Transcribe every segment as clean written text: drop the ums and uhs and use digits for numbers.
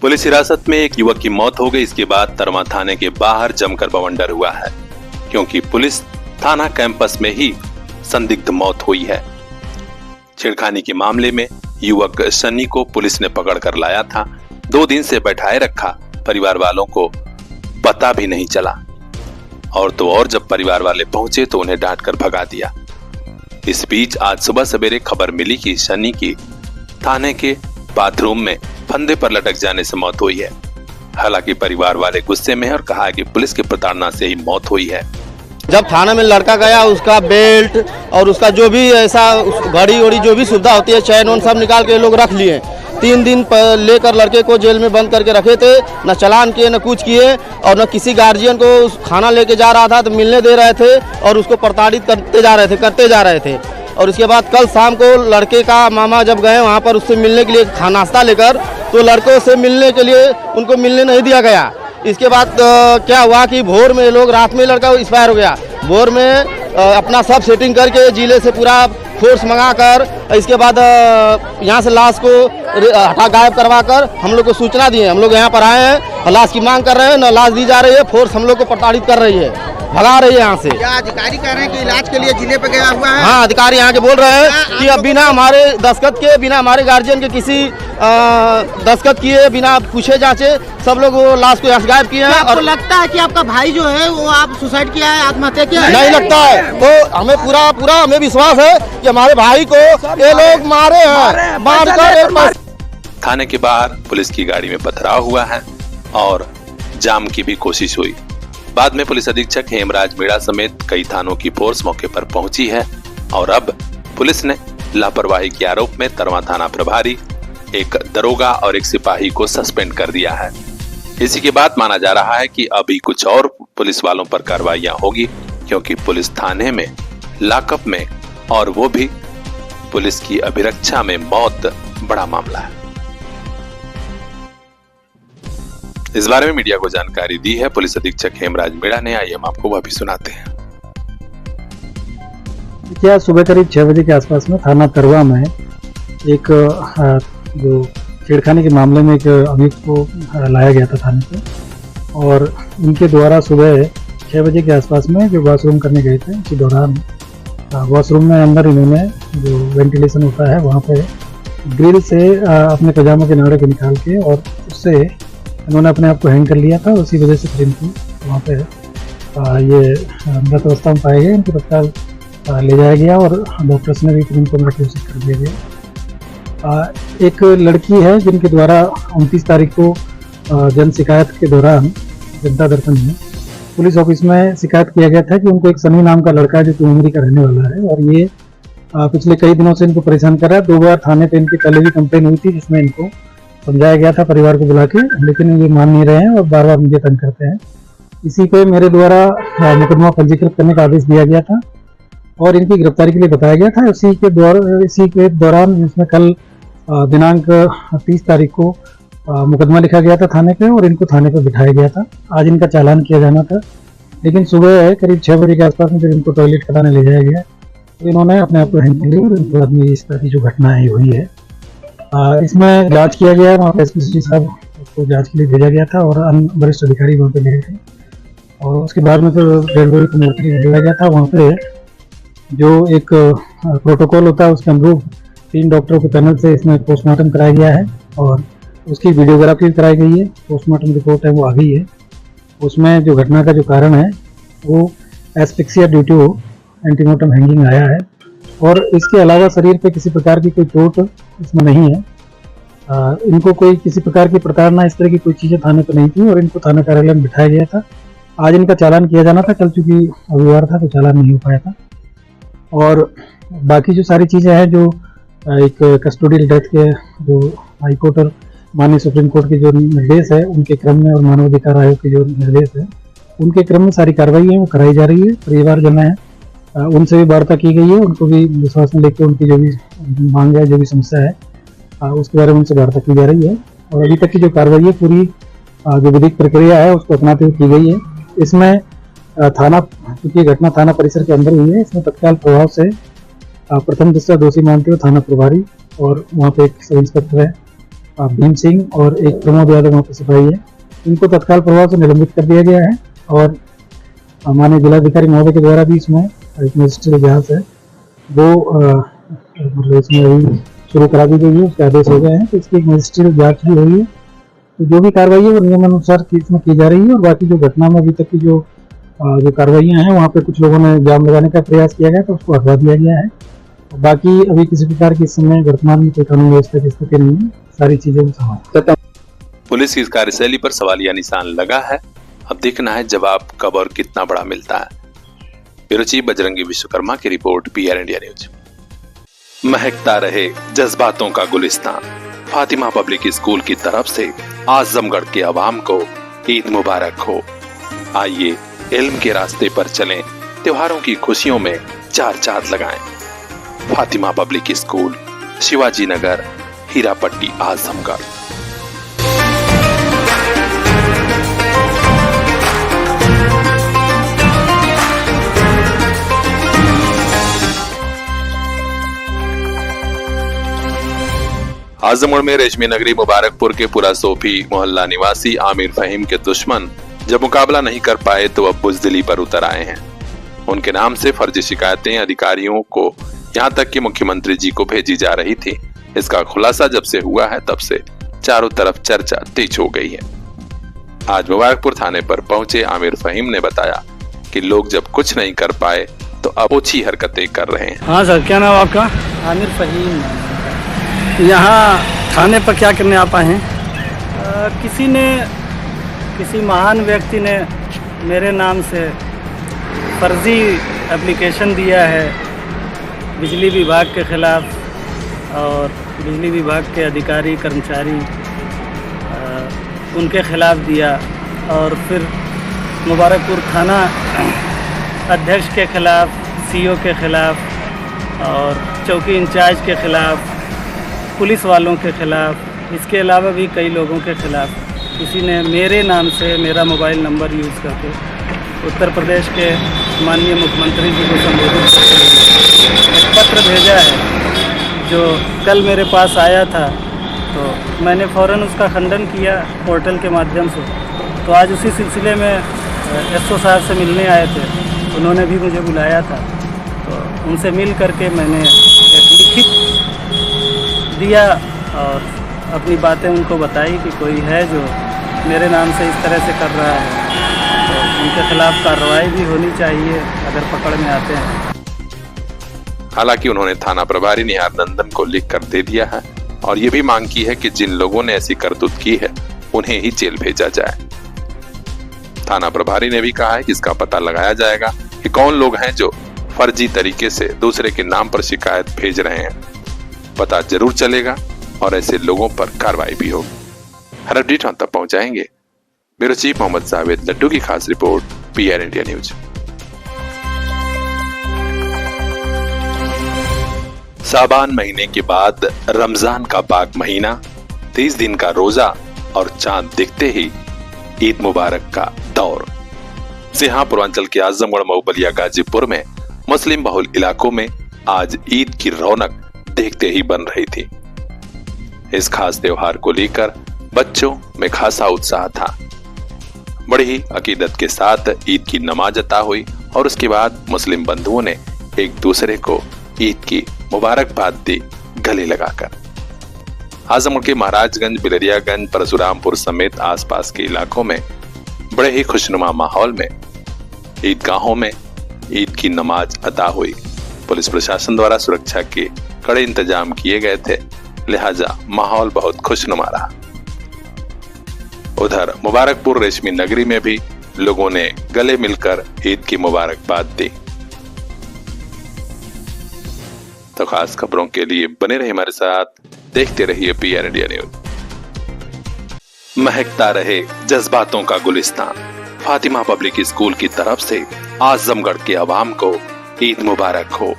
Police हिरासत में एक युवक की मौत हो गई। इसके बाद तरवा थाने के बाहर जमकर बवंडर हुआ है, क्योंकि पुलिस थाना कैंपस में ही संदिग्ध मौत हुई है। छेड़खानी के मामले में युवक सन्नी को पुलिस ने पकड़ कर लाया था। 2 दिन से बैठाए रखा, परिवार वालों को पता भी नहीं चला। और तो और जब परिवार वाले पहुंचे तो उन्हें डांट कर भगा दिया। इस बीच आज सुबह सवेरे खबर मिली कि सन्नी की थाने के बाथरूम में फंदे पर लटक जाने से मौत हुई है। हालांकि परिवार वाले गुस्से में है और कहा है कि पुलिस की प्रताड़ना से ही मौत हुई है। जब थाने में लड़का गया, उसका बेल्ट और उसका जो भी ऐसा घड़ी उड़ी जो भी सुविधा होती है, चैन उन सब निकाल के लोग रख लिए। 3 दिन लेकर लड़के को जेल में बंद करके रखे थे, न चालान किए न कुछ किए, और न किसी गार्जियन को खाना लेके जा रहा था तो मिलने दे रहे थे, और उसको प्रताड़ित करते जा रहे थे। और उसके बाद कल शाम को लड़के का मामा जब गए वहाँ पर उससे मिलने के लिए नाश्ता लेकर, तो लड़कों से मिलने के लिए उनको मिलने नहीं दिया गया। इसके बाद क्या हुआ कि भोर में लोग, रात में लड़का एक्सपायर हो गया। भोर में अपना सब सेटिंग करके जिले से पूरा फोर्स मंगाकर, इसके बाद यहाँ से लाश को हटा गायब करवा कर हम लोग को सूचना दिए। हम लोग यहाँ पर आए हैं, लाश की मांग कर रहे हैं, न लाश दी जा रही है। फोर्स हम लोग को प्रताड़ित कर रही है, भगा रही है यहाँ से। क्या अधिकारी कह रहे हैं कि इलाज के लिए जिले पे गया हुआ है? हाँ, अधिकारी यहाँ के बोल रहे हैं कि अब बिना हमारे दस्तखत के, बिना हमारे गार्जियन के किसी दस्तखत किए, बिना पूछे जांचे सब लोग वो लाश को यहाँ से गायब किए हैं। और लगता है कि आपका भाई जो है वो आप सुसाइड किया है, आत्महत्या किया है? नहीं लगता है, तो हमें पूरा हमें विश्वास है कि हमारे भाई को ये लोग मारे हैं, मारकर। थाने के बाहर पुलिस की गाड़ी में पथराव हुआ है और जाम की भी कोशिश हुई। बाद में पुलिस अधीक्षक हेमराज मीणा समेत कई थानों की फोर्स मौके पर पहुंची है और अब पुलिस ने लापरवाही के आरोप में तरवा थाना प्रभारी, एक दरोगा और एक सिपाही को सस्पेंड कर दिया है। इसी के बाद माना जा रहा है कि अभी कुछ और पुलिस वालों पर कार्रवाइयां होगी, क्योंकि पुलिस थाने में लॉकअप में, और वो भी पुलिस की अभिरक्षा में मौत बड़ा मामला है। इस बारे में मीडिया को जानकारी दी है पुलिस अधीक्षक हेमराज मीणा ने। आइए हम आपको वह भी सुनाते हैं। क्या सुबह करीब 6 बजे के आसपास में थाना तरवा में एक जो छेड़खानी के मामले में एक अभियुक्त को लाया गया था थाने पे, और इनके द्वारा सुबह 6 बजे के आसपास में जो वॉशरूम करने गए थे, उसी दौरान वॉशरूम में अंदर इन्होंने जो वेंटिलेशन होता है वहाँ पे ग्रिल से अपने पजामा के नाड़े को निकाल के और उससे इन्होंने अपने आप को हैंग कर लिया था। उसी वजह से फिर इनको वहाँ पे ये मृत अवस्था में पाए गए। इनको तत्काल ले जाया गया और डॉक्टर्स ने भी फिर इनको मृत घोषित कर दिया गया। एक लड़की है जिनके द्वारा 29 तारीख को जन शिकायत के दौरान जनता दर्पण में पुलिस ऑफिस में शिकायत किया गया था कि उनको एक सनी नाम का लड़का है जो कुमरी का रहने वाला है, और ये पिछले कई दिनों से इनको परेशान कर रहा है। 2 बार थाने पे इनकी पहले भी कंप्लेन हुई थी, जिसमें इनको समझाया गया था परिवार को बुला के, लेकिन ये मान नहीं रहे हैं और बार बार मुझे तंग करते हैं। इसी पे मेरे द्वारा मुकदमा पंजीकृत करने का आदेश दिया गया था और इनकी गिरफ्तारी के लिए बताया गया था। इसी के दौरान इसमें कल दिनांक 30 तारीख को मुकदमा लिखा गया था थाने पे और इनको थाने पे बिठाया गया था। आज इनका चालान किया जाना था, लेकिन सुबह करीब 6 बजे के आसपास में जब इनको टॉयलेट कराने ले जाया गया तो इन्होंने अपने आप को हैंग कर लिया और इनके बाद में इस तरह की जो घटना है हुई है। इसमें जांच किया गया है, वहाँ पे एसपी साहब को जांच के लिए भेजा गया था और अन्य वरिष्ठ अधिकारी वहाँ पे गए थे, और उसके बाद में फिर डेड बॉडी को मोर्चरी में भेजा गया था। वहाँ पे जो एक प्रोटोकॉल होता है उसके अनुरूप 3 डॉक्टरों के पैनल से इसमें पोस्टमार्टम कराया गया है और उसकी वीडियोग्राफी भी कराई गई है। पोस्टमार्टम रिपोर्ट है वो आ गई है। उसमें जो घटना का जो कारण है वो asphyxia due to antemortem hanging आया है, और इसके अलावा शरीर पे किसी प्रकार की कोई चोट इसमें नहीं है। इनको कोई किसी प्रकार की प्रताड़ना, इस तरह की कोई चीज़ें थाने पर नहीं थी और इनको थाना कार्यालय में बिठाया गया था। आज इनका चालान किया जाना था, कल चूँकि रविवार था तो चालान नहीं हो पाया था। और बाकी जो सारी चीज़ें हैं, जो एक कस्टोडियल डेथ के जो हाईकोर्ट और माननीय सुप्रीम कोर्ट के जो निर्देश है उनके क्रम में और मानवाधिकार आयोग के जो निर्देश है उनके क्रम में सारी कार्रवाई है वो कराई जा रही है। परिवारजन है उनसे भी वार्ता की गई है, उनको भी विश्वास में लेकर उनकी जो भी मांग है, जो भी समस्या है उसके बारे में उनसे वार्ता की जा रही है। और अभी तक की जो कार्रवाई है पूरी जो विधिक प्रक्रिया है उसको अपनाते हुए की गई है। इसमें थाना, क्योंकि घटना थाना परिसर के अंदर हुई है, इसमें तत्काल प्रभाव से प्रथम दृष्टया दोषी मानते हुए थाना प्रभारी और वहाँ पे एक सब इंस्पेक्टर है भीम सिंह और एक प्रमोद यादव वहाँ पे सिपाही है, इनको तत्काल प्रभाव से निलंबित कर दिया गया है। और माननीय जिलाधिकारी महोदय के द्वारा भी इसमें एक मजिस्ट्रेट जांच है वो मतलब इसमें अभी शुरू करा दी गई है, उसके आदेश हो गए हैं, तो इसकी एक मजिस्ट्रेट जांच भी हुई है। तो जो भी कार्रवाई है वो नियमानुसार इसमें की जा रही है। और बाकी जो घटना में अभी तक की जो कार्रवाइयाँ हैं, वहाँ पे कुछ लोगों ने जाम लगाने का प्रयास किया गया तो उसको हटवा दिया गया है। बाकी अभी किसी प्रकार की इस समय वर्तमान में कोई कानून व्यवस्था की स्थिति नहीं है, सारी चीजें संभाल। पुलिस की इस कार्यशैली पर सवालिया निशान लगा है। अब देखना है जवाब कब और कितना बड़ा मिलता है। ब्यूरो चीफ बजरंगी विश्वकर्मा की रिपोर्ट, PR इंडिया न्यूज। महकता रहे जज्बातों का गुलिस्तान। फातिमा पब्लिक स्कूल की तरफ से आजमगढ़ के अवाम को ईद मुबारक हो। आइए इल्म के रास्ते पर चलें, त्योहारों की खुशियों में चार चांद लगाएं। Fatima public school, Shivaji Nagar, Hirapatti, Azamgarh. आजमगढ़ में रेशमी नगरी मुबारकपुर के पुरा सोफी मोहल्ला निवासी आमिर फहीम के दुश्मन जब मुकाबला नहीं कर पाए तो अब बुजदिली पर उतर आए हैं। उनके नाम से फर्जी शिकायतें अधिकारियों को, यहाँ तक कि मुख्यमंत्री जी को भेजी जा रही थी। इसका खुलासा जब से हुआ है तब से चारों तरफ चर्चा तेज हो गई है। आज मुबारकपुर थाने पर पहुंचे आमिर फहीम ने बताया कि लोग जब कुछ नहीं कर पाए तो अब ओछी हरकतें कर रहे हैं। हाँ सर, क्या नाम आपका? आमिर फहीम। यहाँ थाने पर क्या करने आप आए हैं? किसी महान व्यक्ति ने मेरे नाम से फर्जी एप्लीकेशन दिया है बिजली विभाग के खिलाफ, और बिजली विभाग के अधिकारी कर्मचारी उनके खिलाफ दिया, और फिर मुबारकपुर थाना अध्यक्ष के खिलाफ, CO के खिलाफ और चौकी इंचार्ज के खिलाफ, पुलिस वालों के खिलाफ, इसके अलावा भी कई लोगों के खिलाफ किसी ने मेरे नाम से मेरा मोबाइल नंबर यूज़ करके उत्तर प्रदेश के माननीय मुख्यमंत्री जी को संबोधित करके एक पत्र भेजा है जो कल मेरे पास आया था। तो मैंने फ़ौरन उसका खंडन किया पोर्टल के माध्यम से। तो आज उसी सिलसिले में SO साहब से मिलने आए थे, उन्होंने भी मुझे बुलाया था। तो उनसे मिल करके मैंने एक लिखित दिया और अपनी बातें उनको बताई कि कोई है जो मेरे नाम से इस तरह से कर रहा है, तो उनके खिलाफ कार्रवाई भी होनी चाहिए अगर पकड़ में आते हैं। हालांकि उन्होंने थाना प्रभारी निहार नंदन को लिख कर दे दिया है और ये भी मांग की है कि जिन लोगों ने ऐसी करतूत की है उन्हें ही जेल भेजा जाए। थाना प्रभारी ने भी कहा है कि इसका पता लगाया जाएगा कि कौन लोग हैं जो फर्जी तरीके से दूसरे के नाम पर शिकायत भेज रहे हैं। पता जरूर चलेगा और ऐसे लोगों पर कार्रवाई भी होगी। हर अपडेट हम तक पहुंचाएंगे। ब्यूरो चीफ मोहम्मद जावेद लड्डू की खास रिपोर्ट, PR इंडिया न्यूज। साबान महीने के बाद रमजान का पाक महीना, 30 दिन का रोजा और चांद दिखते ही ईद मुबारक का दौर। सिंहा पूर्वांचल के आजमगढ़, मऊबलिया, गाजीपुर में मुस्लिम बहुल इलाकों में आज ईद की रौनक देखते ही बन रही थी। इस खास त्योहार को लेकर बच्चों में खासा उत्साह था। बड़ी ही अकीदत के साथ ईद की नमाज अता हुई और उसके बाद मुस्लिम बंधुओं ने एक दूसरे को ईद की मुबारकबाद दी गले लगाकर। आजमगढ़ के महाराजगंज, बिलरियागंज, परशुरामपुर समेत आसपास के इलाकों में बड़े ही खुशनुमा माहौल में ईदगाहों में ईद की नमाज अता हुई। पुलिस प्रशासन द्वारा सुरक्षा के कड़े इंतजाम किए गए थे, लिहाजा माहौल बहुत खुशनुमा रहा। उधर मुबारकपुर रेशमी नगरी में भी लोगों ने गले मिलकर ईद की मुबारकबाद दी। तो खास खबरों के लिए बने रहिए हमारे साथ, देखते रहिए PR इंडिया न्यूज। महकता रहे जज्बातों का गुलिस्तान। फातिमा पब्लिक स्कूल की तरफ से आजमगढ़ के अवाम को ईद मुबारक हो।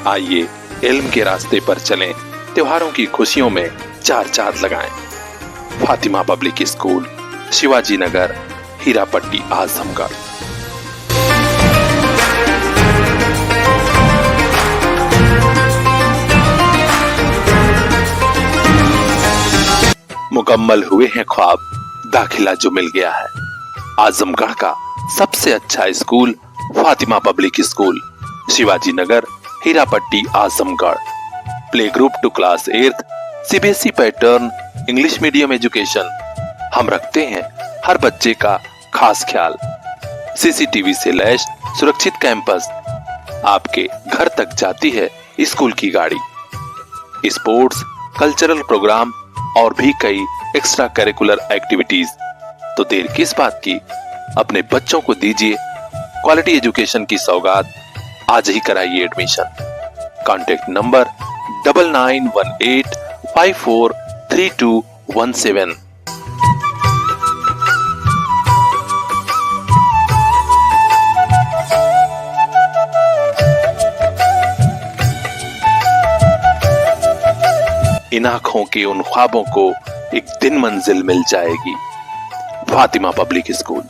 आइए इल्म के रास्ते पर चलें, त्योहारों की खुशियों में चार चांद लगाएं। Fatima public school, Shivaji Nagar, Hirapatti, Azamgarh. मुकम्मल हुए हैं ख्वाब, दाखिला जो मिल गया है। आजमगढ़ का सबसे अच्छा school Fatima public school, Shivaji Nagar, Hirapatti, Azamgarh. Play group to class 8, CBSE pattern, English medium education. हम रखते हैं हर बच्चे का खास ख्याल। सीसीटीवी से लैस सुरक्षित कैंपस, आपके घर तक जाती है स्कूल की गाड़ी। स्पोर्ट्स, कल्चरल प्रोग्राम और भी कई एक्स्ट्रा करिकुलर एक्टिविटीज। तो देर किस बात की, अपने बच्चों को दीजिए क्वालिटी एजुकेशन की सौगात। आज ही कराइए एडमिशन। Contact number 9918543217। इन आंखों के उन ख्वाबों को एक दिन मंजिल मिल जाएगी। Fatima public school.